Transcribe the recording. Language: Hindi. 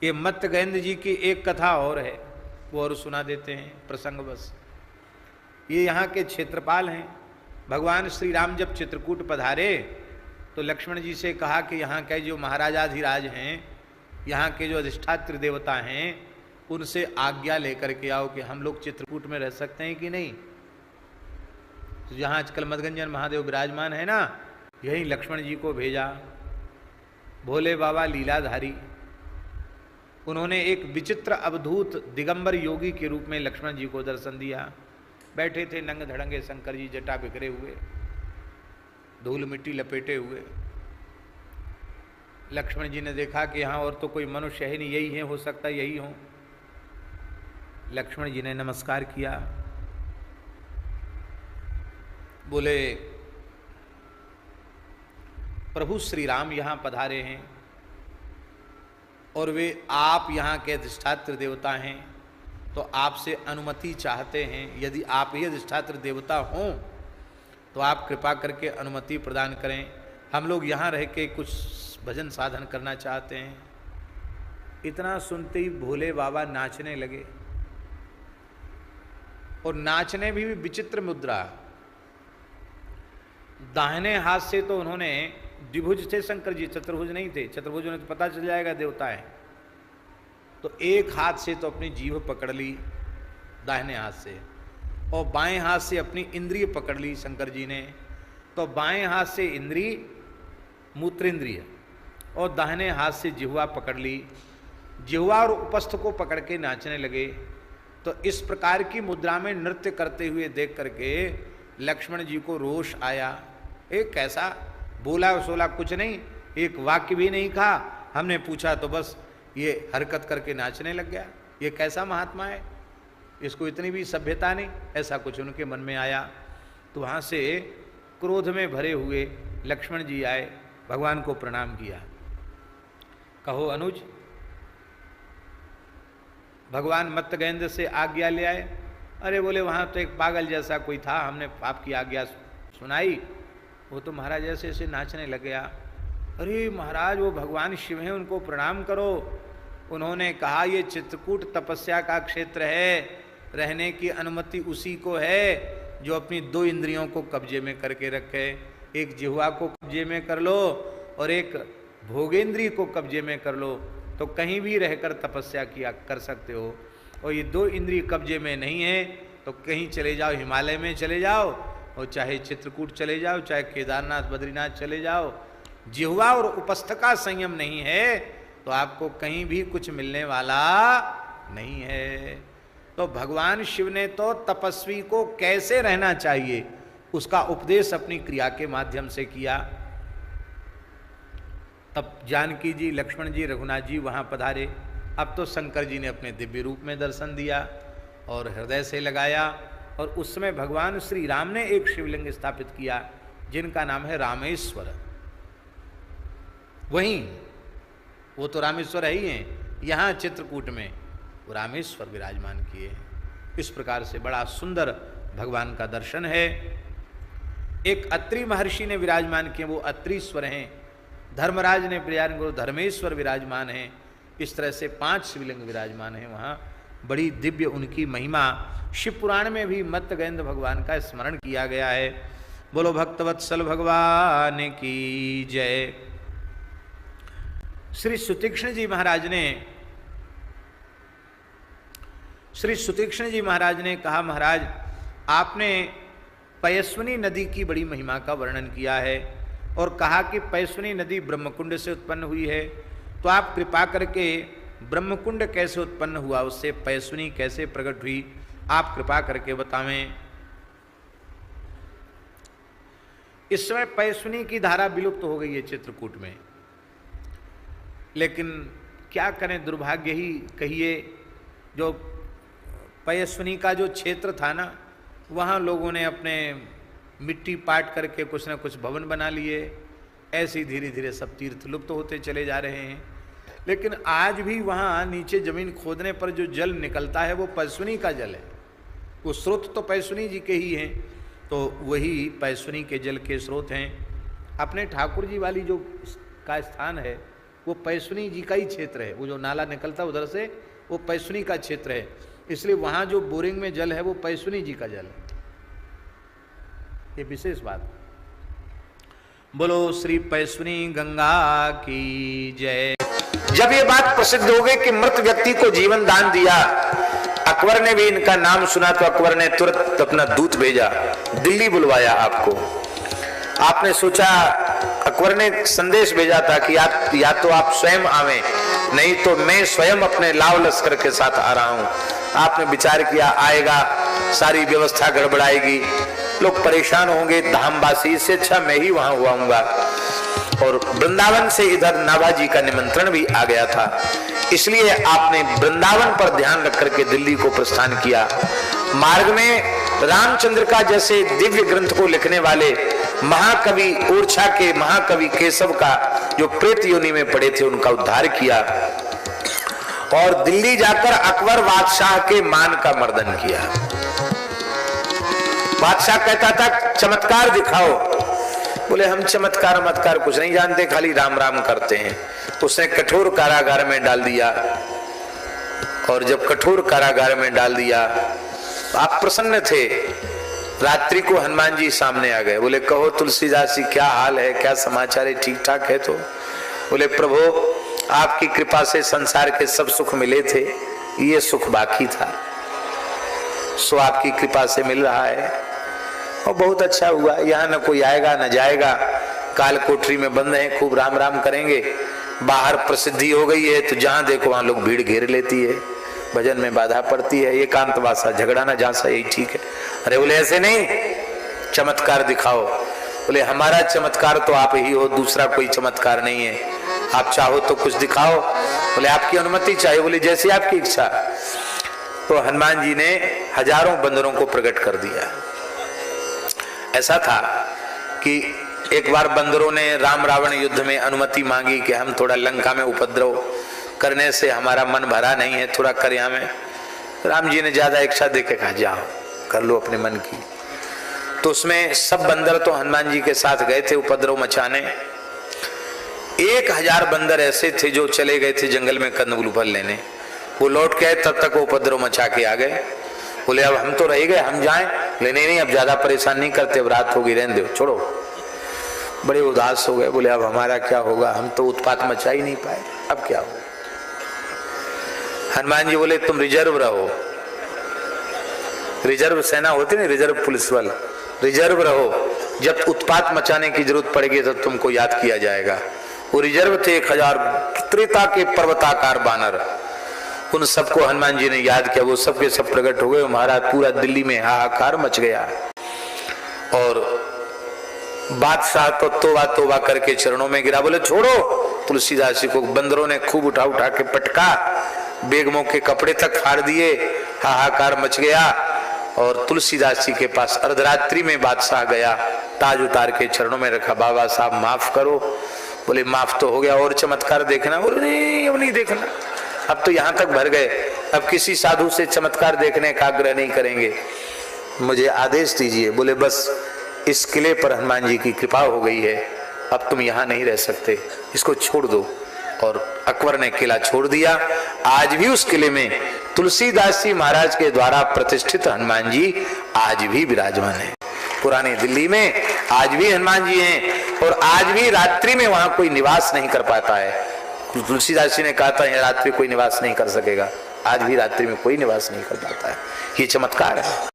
ये मत्तगेंद्र जी की एक कथा और है, वो और सुना देते हैं प्रसंग बस। ये यहाँ के क्षेत्रपाल हैं। भगवान श्री राम जब चित्रकूट पधारे तो लक्ष्मण जी से कहा कि यहाँ के जो महाराजाधिराज हैं, यहाँ के जो अधिष्ठात्र देवता हैं, उनसे आज्ञा लेकर के आओ कि हम लोग चित्रकूट में रह सकते हैं कि नहीं। तो जहाँ आजकल मदगंजन महादेव विराजमान है ना, यही लक्ष्मण जी को भेजा। भोले बाबा लीलाधारी, उन्होंने एक विचित्र अवधूत दिगंबर योगी के रूप में लक्ष्मण जी को दर्शन दिया। बैठे थे नंग धड़ंगे शंकर जी, जटा बिखरे हुए, धूल मिट्टी लपेटे हुए। लक्ष्मण जी ने देखा कि यहाँ और तो कोई मनुष्य है नहीं, यही है, हो सकता यही हो। लक्ष्मण जी ने नमस्कार किया, बोले प्रभु श्री राम यहाँ पधारे हैं और वे आप यहाँ के अधिष्ठात्र देवता हैं, तो आपसे अनुमति चाहते हैं। यदि आप ही अधिष्ठात्र देवता हों तो आप कृपा करके अनुमति प्रदान करें। हम लोग यहाँ रह के कुछ भजन साधन करना चाहते हैं। इतना सुनते ही भोले बाबा नाचने लगे, और नाचने भी विचित्र मुद्रा। दाहिने हाथ से तो उन्होंने, द्विभुज थे शंकर जी, चतुर्भुज नहीं थे। चतुर्भुज उन्हें तो पता चल जाएगा देवता है। तो एक हाथ से तो अपनी जीभ पकड़ ली दाहिने हाथ से, और बाएं हाथ से अपनी इंद्रिय पकड़ ली शंकर जी ने। तो बाएं हाथ से इंद्रिय मूत्रेंद्रिय और दाहिने हाथ से जिह्वा पकड़ ली। जिह्वा और उपस्थ को पकड़ के नाचने लगे। तो इस प्रकार की मुद्रा में नृत्य करते हुए देख करके लक्ष्मण जी को रोष आया। एक कैसा बोला सोला कुछ नहीं, एक वाक्य भी नहीं कहा। हमने पूछा तो बस ये हरकत करके नाचने लग गया। ये कैसा महात्मा है, इसको इतनी भी सभ्यता नहीं, ऐसा कुछ उनके मन में आया। तो वहाँ से क्रोध में भरे हुए लक्ष्मण जी आए, भगवान को प्रणाम किया। कहो अनुज, भगवान मत्तगेंद्र से आज्ञा ले आए। अरे बोले वहाँ तो एक पागल जैसा कोई था, हमने आपकी आज्ञा सुनाई, वो तो महाराज ऐसे ऐसे नाचने लग गया। अरे महाराज वो भगवान शिव हैं, उनको प्रणाम करो। उन्होंने कहा ये चित्रकूट तपस्या का क्षेत्र है, रहने की अनुमति उसी को है जो अपनी दो इंद्रियों को कब्जे में करके रखे। एक जिह्वा को कब्जे में कर लो और एक भोगेंद्रिय को कब्जे में कर लो, तो कहीं भी रहकर तपस्या किया कर सकते हो। और ये दो इंद्रिय कब्जे में नहीं है तो कहीं चले जाओ, हिमालय में चले जाओ, और चाहे चित्रकूट चले जाओ, चाहे केदारनाथ बद्रीनाथ चले जाओ। जिह्वा और उपस्थ का संयम नहीं है तो आपको कहीं भी कुछ मिलने वाला नहीं है। तो भगवान शिव ने तो तपस्वी को कैसे रहना चाहिए उसका उपदेश अपनी क्रिया के माध्यम से किया। तब जानकी जी, लक्ष्मण जी, रघुनाथ जी वहाँ पधारे। अब तो शंकर जी ने अपने दिव्य रूप में दर्शन दिया और हृदय से लगाया, और उस समय भगवान श्री राम ने एक शिवलिंग स्थापित किया जिनका नाम है रामेश्वर। वहीं वो तो रामेश्वर ही हैं, यहाँ चित्रकूट में वो रामेश्वर विराजमान किए हैं। इस प्रकार से बड़ा सुंदर भगवान का दर्शन है। एक अत्रि महर्षि ने विराजमान किए, वो अत्रीश्वर हैं। धर्मराज ने विराजमान, गुरु धर्मेश्वर विराजमान हैं। इस तरह से 5 शिवलिंग विराजमान हैं वहाँ। बड़ी दिव्य उनकी महिमा। शिव पुराण में भी मत्तगेंद्र भगवान का स्मरण किया गया है। बोलो भक्तवत्सल भगवान की जय। श्री सुतीक्ष्ण जी महाराज ने कहा, महाराज आपने पयस्विनी नदी की बड़ी महिमा का वर्णन किया है और कहा कि पयस्विनी नदी ब्रह्मकुंड से उत्पन्न हुई है, तो आप कृपा करके ब्रह्मकुंड कैसे उत्पन्न हुआ, उससे पयस्विनी कैसे प्रकट हुई, आप कृपा करके बतावें। इस समय पयस्विनी की धारा विलुप्त हो गई है चित्रकूट में, लेकिन क्या करें, दुर्भाग्य ही कहिए। जो पयस्विनी का जो क्षेत्र था ना, वहाँ लोगों ने अपने मिट्टी पाट करके कुछ न कुछ भवन बना लिए। ऐसे धीरे धीरे सब तीर्थ लुप्त होते चले जा रहे हैं। लेकिन आज भी वहाँ नीचे जमीन खोदने पर जो जल निकलता है वो पयस्विनी का जल है। वो स्रोत तो पयस्विनी जी के ही हैं, तो वही पयस्विनी के जल के स्रोत हैं। अपने ठाकुर जी वाली जो का स्थान है वो पैसुनी जी का ही क्षेत्र है। वो जो नाला निकलता है उधर से वो पैसुनी का क्षेत्र है, इसलिए वहां जो बोरिंग में जल है वो पैसुनी जी का जल है। ये विशेष बात। बोलो श्री पैसुनी गंगा की जय। जब ये बात प्रसिद्ध हो गई कि मृत व्यक्ति को जीवन दान दिया, अकबर ने भी इनका नाम सुना तो अकबर ने तुरंत अपना दूत भेजा, दिल्ली बुलवाया आपको। आपने सोचा, अकबर ने संदेश भेजा था कि आप या तो आप स्वयं आवे, नहीं तो मैं स्वयं अपने लाव लश्कर के साथ आ रहा हूं। आपने विचार किया आएगा, सारी व्यवस्था गड़बड़ाएगी, लोग परेशान होंगे, धामवासी, इससे अच्छा मैं ही वहां हुआऊंगा। और वृंदावन से इधर नाभाजी का निमंत्रण भी आ गया था, इसलिए आपने वृंदावन पर ध्यान रख करके दिल्ली को प्रस्थान किया। मार्ग में रामचंद्र का जैसे दिव्य ग्रंथ को लिखने वाले महाकवि ओरछा के महाकवि केशव का जो प्रेत योनि में पड़े थे उनका उद्धार किया, और दिल्ली जाकर अकबर बादशाह के मान का मर्दन किया। बादशाह कहता था चमत्कार दिखाओ, बोले हम चमत्कार मत्कार कुछ नहीं जानते, खाली राम राम करते हैं। उसने कठोर कारागार में डाल दिया, और जब कठोर कारागार में डाल दिया, आप प्रसन्न थे। रात्रि को हनुमान जी सामने आ गए, बोले कहो तुलसीदास जी क्या हाल है, क्या समाचार है, ठीक ठाक है? तो बोले प्रभु आपकी कृपा से संसार के सब सुख मिले थे, ये सुख बाकी था, सो आपकी कृपा से मिल रहा है और बहुत अच्छा हुआ। यहाँ न कोई आएगा न जाएगा, काल कोठरी में बंद है, खूब राम राम करेंगे। बाहर प्रसिद्धि हो गई है तो जहां देखो वहां लोग भीड़ घेर लेती है, भजन में बाधा पड़ती है, एकांत वासा झगड़ा ना जहां सा यही ठीक है। अरे बोले ऐसे नहीं, चमत्कार दिखाओ। बोले हमारा चमत्कार तो आप ही हो, दूसरा कोई चमत्कार नहीं है, आप चाहो तो कुछ दिखाओ। बोले आपकी अनुमति चाहिए। बोले जैसी आपकी इच्छा। तो हनुमान जी ने हजारों बंदरों को प्रकट कर दिया। ऐसा था कि एक बार बंदरों ने राम रावण युद्ध में अनुमति मांगी कि हम थोड़ा लंका में उपद्रव करने से हमारा मन भरा नहीं है, थोड़ा कर यहाँ में। राम जी ने ज्यादा इच्छा देके कहा जाओ कर लो अपने मन की। तो उसमें सब बंदर तो हनुमान जी के साथ गए थे उपद्रव मचाने। 1000 बंदर ऐसे थे जो चले गए थे जंगल में कंदमूल फल लेने, वो लौट के आए, तब तक वो उपद्रव मचा के आ गए। बोले अब हम तो रह गए, हम जाएं? लेने नहीं, अब ज्यादा परेशान नहीं करते, अब रात होगी, रहने दो, छोड़ो। बड़े उदास हो गए, बोले अब हमारा क्या होगा, हम तो उत्पात मचा ही नहीं पाए, अब क्या होगा। हनुमान जी बोले तुम रिजर्व रहो, रिजर्व सेना होती ना, रिजर्व पुलिस वाला, रिजर्व रहो, जब उत्पात मचाने की जरूरत पड़ेगी तो तुमको याद किया जाएगा। वो रिजर्व थे 1000 त्रेता के पर्वताकार बानर, उन सबको हनुमान जी ने याद किया, वो सबके सब प्रकट हो गए। महाराज पूरा दिल्ली में हाहाकार मच गया, और बादशाह तो तोबा तोबा करके चरणों में गिरा। बोले छोड़ो तुलसीदास जी को। बंदरों ने खूब उठा उठा के पटका, बेगमों के कपड़े तक फाड़ दिए, हाहाकार मच गया। और तुलसीदास जी के पास अर्धरात्रि में बादशाह गया, ताज उतार के चरणों में रखा, बाबा साहब माफ करो। बोले माफ तो हो गया, और चमत्कार देखना? बोले नहीं अब नहीं देखना, अब तो यहाँ तक भर गए, अब किसी साधु से चमत्कार देखने का आग्रह नहीं करेंगे, मुझे आदेश दीजिए। बोले बस इस किले पर हनुमान जी की कृपा हो गई है, अब तुम यहाँ नहीं रह सकते, इसको छोड़ दो। और अकबर ने किला छोड़ दिया। आज भी उस किले में तुलसीदास जी महाराज के द्वारा प्रतिष्ठित हनुमान जी आज भी विराजमान है। पुरानी दिल्ली में आज भी हनुमान जी हैं, और आज भी रात्रि में वहां कोई निवास नहीं कर पाता है। तुलसीदास जी ने कहा था यहाँ रात्रि कोई निवास नहीं कर सकेगा, आज भी रात्रि में कोई निवास नहीं कर पाता है। ये चमत्कार है।